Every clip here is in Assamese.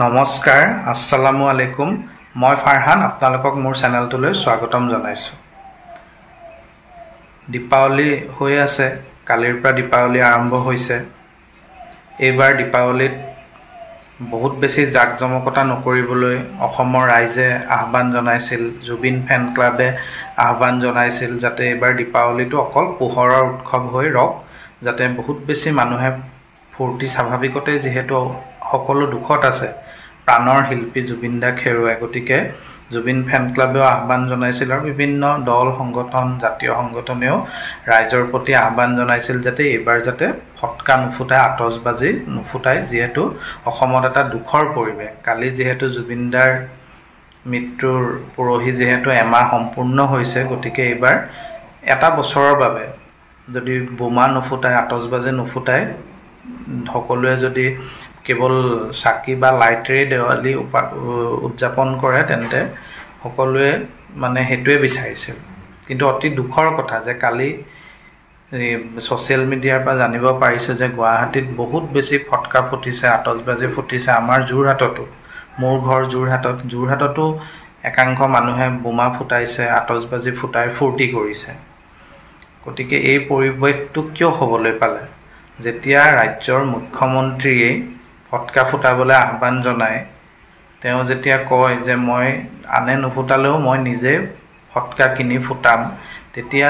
নমস্কাৰ, আসসালামু আলাইকুম। মই ফাৰহান আপোনালোকক মোৰ চেনেলটোলৈ স্বাগতম জনাইছোঁ। দীপাৱলী হৈ আছে, কালিৰ পৰা দীপাৱলী আৰম্ভ হৈছে। এইবাৰ দীপাৱলীত বহুত বেছি জাকজমকতা নকৰিবলৈ অসমৰ ৰাইজে আহ্বান জনাইছিল। জুবিন ফেন ক্লাবে আহ্বান জনাইছিল যাতে এইবাৰ দীপাৱলীটো অকল পোহৰৰ উৎসৱ হৈ ৰওক, যাতে বহুত বেছি মানুহে ফূৰ্তি স্বাভাৱিকতে, যিহেতু সকলো দুখত আছে প্ৰাণৰ শিল্পী জুবিন দাক হেৰুৱাই, গতিকে জুবিন ফেন ক্লাবেও আহ্বান জনাইছিল আৰু বিভিন্ন দল সংগঠন, জাতীয় সংগঠনেও ৰাইজৰ প্ৰতি আহ্বান জনাইছিল যাতে এইবাৰ যাতে ফটকা নুফুটাই, আতচবাজি নুফুটাই, যিহেতু অসমত এটা দুখৰ পৰিৱেশ। কালি যিহেতু জুবিন দাৰ মৃত্যুৰ পৰহি যিহেতু এমাহ সম্পূৰ্ণ হৈছে, গতিকে এইবাৰ এটা বছৰৰ বাবে যদি বোমা নুফুটাই, আতচবাজি নুফুটাই, সকলোৱে যদি কেৱল চাকি বা লাইটেৰে দেৱালী উদযাপন কৰে তেন্তে সকলোৱে সেইটোৱে বিচাৰিছিল। কিন্তু অতি দুখৰ কথা যে কালি ছ'চিয়েল মিডিয়াৰ পৰা জানিব পাৰিছোঁ যে গুৱাহাটীত বহুত বেছি ফটকা ফুটিছে, আতচবাজি ফুটিছে। আমাৰ যোৰহাটতো, মোৰ ঘৰ যোৰহাটতো একাংশ মানুহে বোমা ফুটাইছে, আতচবাজি ফুটাই ফূৰ্তি কৰিছে। গতিকে এই পৰিৱেশটো কিয় হ'বলৈ পালে? যেতিয়া ৰাজ্যৰ মুখ্যমন্ত্ৰীয়ে ফটকা ফুটাবলৈ আহ্বান জনায়, তেওঁ যেতিয়া কয় যে মই আনে নুফুটালেও মই নিজে ফটকা কিনি ফুটাম, তেতিয়া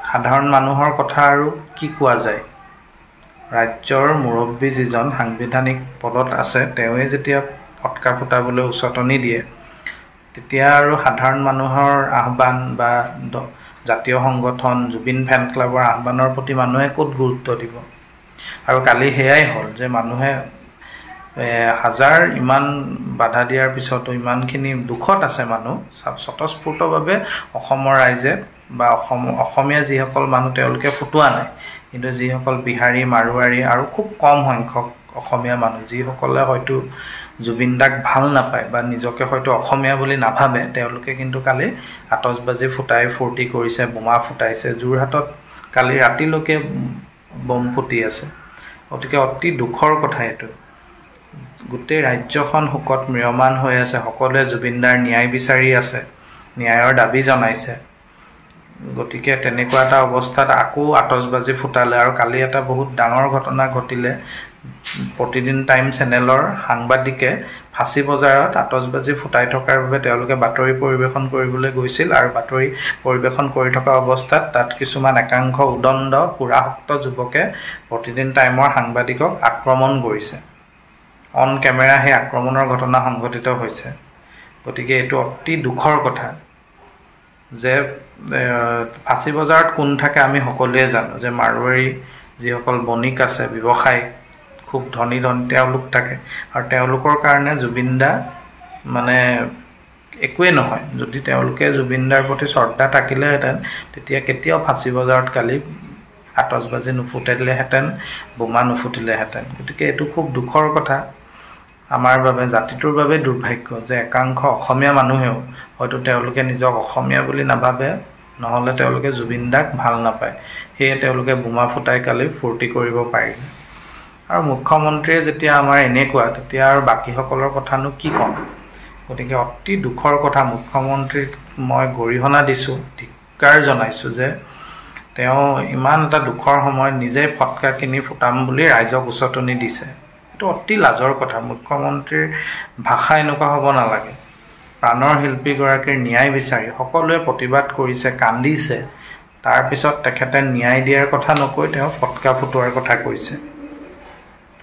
সাধাৰণ মানুহৰ কথা আৰু কি কোৱা যায়? ৰাজ্যৰ মুৰব্বী যিজন সাংবিধানিক পদত আছে, তেওঁৱে যেতিয়া ফটকা ফুটাবলৈ উচতনি দিয়ে, তেতিয়া আৰু সাধাৰণ মানুহৰ আহ্বান বা জাতীয় সংগঠন জুবিন ফেন ক্লাবৰ আহ্বানৰ প্ৰতি মানুহে ক'ত গুৰুত্ব দিব? আৰু কালি সেয়াই হ'ল যে মানুহে হাজাৰ ইমান বাধা দিয়াৰ পিছতো, ইমানখিনি দুখত আছে মানুহ, স্বতঃস্ফূৰ্তভাৱে অসমৰ ৰাইজে বা অসমীয়া যিসকল মানুহ তেওঁলোকে ফুটোৱা নাই, কিন্তু যিসকল বিহাৰী, মাৰোৱাৰী আৰু খুব কম সংখ্যক অসমীয়া মানুহ, যিসকলে হয়তো জুবিন দাক ভাল নাপায় বা নিজকে হয়তো অসমীয়া বুলি নাভাবে, তেওঁলোকে কিন্তু কালি আতচবাজি ফুটাই ফূৰ্তি কৰিছে, বোমা ফুটাইছে। যোৰহাটত কালি ৰাতিলৈকে বম ফুটি আছে। গতিকে অতি দুখৰ কথা এইটো। গোটেই ৰাজ্যখন শোকত ম্ৰিয়মান হৈ আছে, সকলোৱে জুবিন দাৰ ন্যায় বিচাৰি আছে, ন্যায়ৰ দাবী জনাইছে। গতিকে তেনেকুৱা এটা অৱস্থাত আকৌ আতচবাজি ফুটালে। আৰু কালি এটা বহুত ডাঙৰ ঘটনা ঘটিলে। প্ৰতিদিন টাইম চেনেলৰ সাংবাদিকে ফাঁচী বজাৰত আতচবাজি ফুটাই থকাৰ বাবে তেওঁলোকে বাতৰি পৰিৱেশন কৰিবলৈ গৈছিল, আৰু বাতৰি পৰিৱেশন কৰি থকা অৱস্থাত তাত কিছুমান একাংশ উদণ্ড সুৰাসক্ত যুৱকে প্ৰতিদিন টাইমৰ সাংবাদিকক আক্ৰমণ কৰিছে। অন কেমেৰা সেই আক্ৰমণৰ ঘটনা সংঘটিত হৈছে। গতিকে এইটো অতি দুখৰ কথা যে ফাঁচী বজাৰত কোন থাকে আমি সকলোৱে জানো, যে মাৰোৱাৰী যিসকল বণিক আছে, ব্যৱসায়, খুব ধনী তেওঁলোক থাকে, আৰু তেওঁলোকৰ কাৰণে জুবিন দা একোৱেই নহয়। যদি তেওঁলোকে জুবিন দাৰ প্ৰতি শ্ৰদ্ধা থাকিলেহেঁতেন, তেতিয়া কেতিয়াও ফাঁচী বজাৰত কালি আতচবাজি নুফুটালেহেঁতেন, বোমা নুফুটিলেহেঁতেন। গতিকে এইটো খুব দুখৰ কথা। আমাৰ বাবে, জাতিটোৰ বাবে দুৰ্ভাগ্য যে একাংশ অসমীয়া মানুহেও হয়তো তেওঁলোকে নিজক অসমীয়া বুলি নাভাবে, নহ'লে তেওঁলোকে জুবিন দাক ভাল নাপায়, সেয়ে তেওঁলোকে বোমা ফুটাই কালি ফূৰ্তি কৰিব পাৰিলে। আৰু মুখ্যমন্ত্ৰীয়ে যেতিয়া আমাৰ এনেকুৱা, তেতিয়া আৰু বাকীসকলৰ কথানো কি ক'ম? গতিকে অতি দুখৰ কথা। মুখ্যমন্ত্ৰীক মই গৰিহণা দিছোঁ, ধিক্কাৰ জনাইছোঁ যে তেওঁ ইমান এটা দুখৰ সময়ত নিজে ফটকা কিনি ফুটাম বুলি ৰাইজক উচতনি দিছে। এইটো অতি লাজৰ কথা। মুখ্যমন্ত্ৰীৰ ভাষা এনেকুৱা হ'ব নালাগে। প্ৰাণৰ শিল্পীগৰাকীৰ ন্যায় বিচাৰি সকলোৱে প্ৰতিবাদ কৰিছে, কান্দিছে, তাৰপিছত তেখেতে ন্যায় দিয়াৰ কথা নকৈ তেওঁ ফটকা ফুটোৱাৰ কথা কৈছে।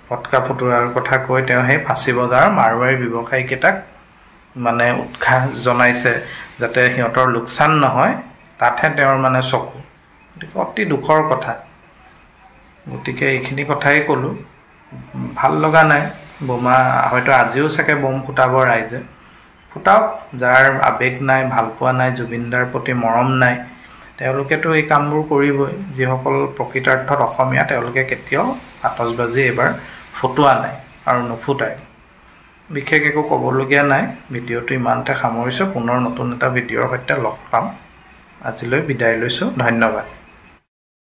ফটকা ফুটোৱাৰ কথা কৈ তেওঁ সেই ফাঁচী বজাৰৰ মাৰোৱাৰী ব্যৱসায়ীকেইটাক উৎসাহ জনাইছে যাতে সিহঁতৰ লোকচান নহয়, তাতহে তেওঁৰ চকু। গতিকে অতি দুখৰ কথা। গতিকে এইখিনি কথাই ক'লোঁ। ভাল লগা নাই। বোমা হয়তো আজিও চাগে বম ফুটাব ৰাইজে, ফুটাওক। যাৰ আৱেগ নাই, ভালপোৱা নাই, জুবিন দাৰ প্ৰতি মৰম নাই, তেওঁলোকেতো এই কামবোৰ কৰিবই। যিসকল প্ৰকৃতাৰ্থত অসমীয়া, তেওঁলোকে কেতিয়াও আতচবাজি এইবাৰ ফুটোৱা নাই আৰু নুফুটাই। বিশেষ একো ক'বলগীয়া নাই। ভিডিঅ'টো ইমানতে সামৰিছোঁ। পুনৰ নতুন এটা ভিডিঅ'ৰ সৈতে লগ পাম। আজিলৈ বিদায় লৈছোঁ। ধন্যবাদ।